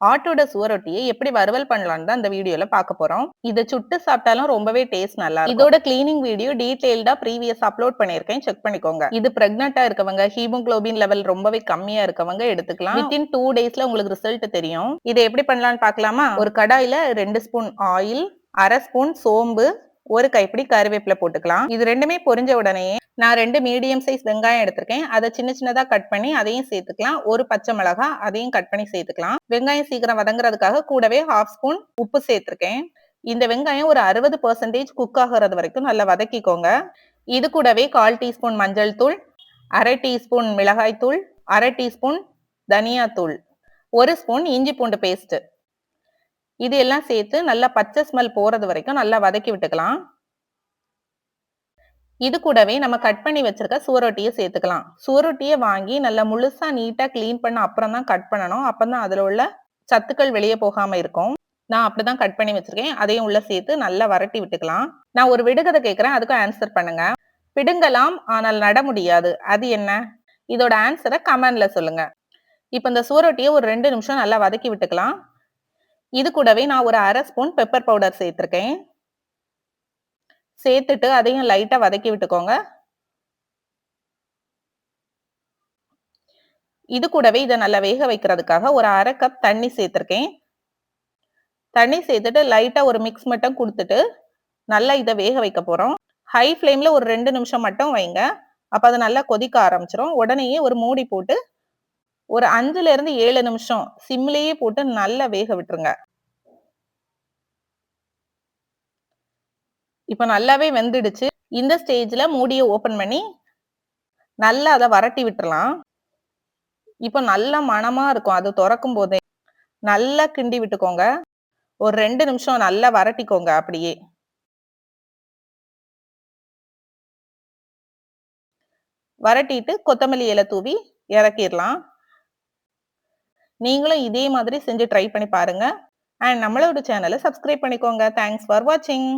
ஆட்டோட சுவரொட்டியை எப்படி வறுவல் பண்ணலாம்னு தான் இந்த வீடியோல பார்க்க போறோம். இத சுட்டு சாப்பிட்டாலும் ரொம்பவே டேஸ்ட் நல்லா இருக்கும். இதோட கிளீனிங் வீடியோ டீடைல்டா ப்ரீவியஸ் அப்லோட் பண்ணியிருக்கேன், செக் பண்ணிக்கோங்க. இது பிரெக்னெண்டா இருக்கவங்க, ஹீமோகுளோபின் லெவல் ரொம்பவே கம்மியா இருக்கவங்க எடுத்துக்கலாம். வித்தின் 2 டேஸ்ல உங்களுக்கு ரிசல்ட் தெரியும். இதை எப்படி பண்ணலாம்னு பார்க்கலாமா? ஒரு கடாயில 2 ஸ்பூன் ஆயில், 1/2 ஸ்பூன் சோம்பு, ஒரு கைப்பிடி கருவேப்பிலை போட்டுக்கலாம். இது ரெண்டுமே பொரிஞ்ச உடனே நான் 2 மீடியம் சைஸ் வெங்காயம் எடுத்திருக்கேன். அதை சின்ன சின்னதா கட் பண்ணி அதையும் சேர்த்துக்கலாம். ஒரு பச்சை மிளகாய் அதையும் கட் பண்ணி சேர்த்துக்கலாம். வெங்காயம் சீக்கிரம் வதங்குறதுக்காக கூடவே 1/2 ஸ்பூன் உப்பு சேர்த்திருக்கேன். இந்த வெங்காயம் ஒரு 60% குக் ஆகிறது வரைக்கும் நல்லா வதக்கிக்கோங்க. இது கூடவே 1/4 டீஸ்பூன் மஞ்சள் தூள், 1/2 டீஸ்பூன் மிளகாய் தூள், 1/2 டீஸ்பூன் தனியா தூள், 1 ஸ்பூன் இஞ்சி பூண்டு பேஸ்ட், இது எல்லாம் சேர்த்து நல்லா பச்சை ஸ்மெல் போறது வரைக்கும் நல்லா வதக்கி விட்டுக்கலாம். இது கூடவே நம்ம கட் பண்ணி வச்சிருக்க சுவரொட்டியை சேர்த்துக்கலாம். சுவரொட்டியை வாங்கி நல்லா முழுசா நீட்டா கிளீன் பண்ண அப்புறம் தான் கட் பண்ணணும். அப்பதான் அதுல உள்ள சத்துக்கள் வெளியே போகாம இருக்கும். நான் அப்படிதான் கட் பண்ணி வச்சிருக்கேன். அதையும் உள்ள சேர்த்து நல்லா வரட்டி விட்டுக்கலாம். நான் ஒரு விடுகதை கேட்கிறேன், அதுக்கும் ஆன்சர் பண்ணுங்க. பிடுங்கலாம் ஆனால் நட முடியாது, அது என்ன? இதோட ஆன்சரை கமெண்ட்ல சொல்லுங்க. இப்ப இந்த சுவரொட்டியை ஒரு 2 நிமிஷம் நல்லா வதக்கி விட்டுக்கலாம். இது கூடவே நான் ஒரு 1/2 ஸ்பூன் பெப்பர் பவுடர் சேர்த்திருக்கேன். சேர்த்துட்டு அதையும் லைட்டா வதக்கி விட்டுக்கோங்க. இது கூடவே இதை நல்லா வேக வைக்கிறதுக்காக ஒரு 1/2 கப் தண்ணி சேர்த்திருக்கேன். தண்ணி சேர்த்துட்டு லைட்டா ஒரு மிக்ஸ் மட்டும் கொடுத்துட்டு நல்லா இதை வேக வைக்க போறோம். ஹை ஃப்ளேம்ல ஒரு 2 நிமிஷம் மட்டும் வைங்க. அப்ப அது நல்லா கொதிக்க ஆரம்பிச்சிடும். உடனேயே ஒரு மூடி போட்டு ஒரு 5ல இருந்து 7 நிமிஷம் சிம்லயே போட்டு நல்லா வேக விட்டுருங்க. இப்ப நல்லாவே வெந்துடுச்சு. இந்த ஸ்டேஜ்ல மூடியை ஓபன் பண்ணி நல்லா அதை வரட்டி விட்டுறலாம். இப்ப நல்ல மணமா இருக்கும். அது திறக்கும் போதே நல்லா கிண்டி விட்டுக்கோங்க. ஒரு 2 நிமிஷம் நல்லா வரட்டிக்கோங்க. அப்படியே வரட்டிட்டு கொத்தமல்லி இலை தூவி இறக்கிடலாம். நீங்களும் இதே மாதிரி செஞ்சு ட்ரை பண்ணி பாருங்க. அண்ட் நம்மளோட சேனலை சப்ஸ்கிரைப் பண்ணிக்கோங்க. தேங்க்ஸ் ஃபார் வாட்சிங்.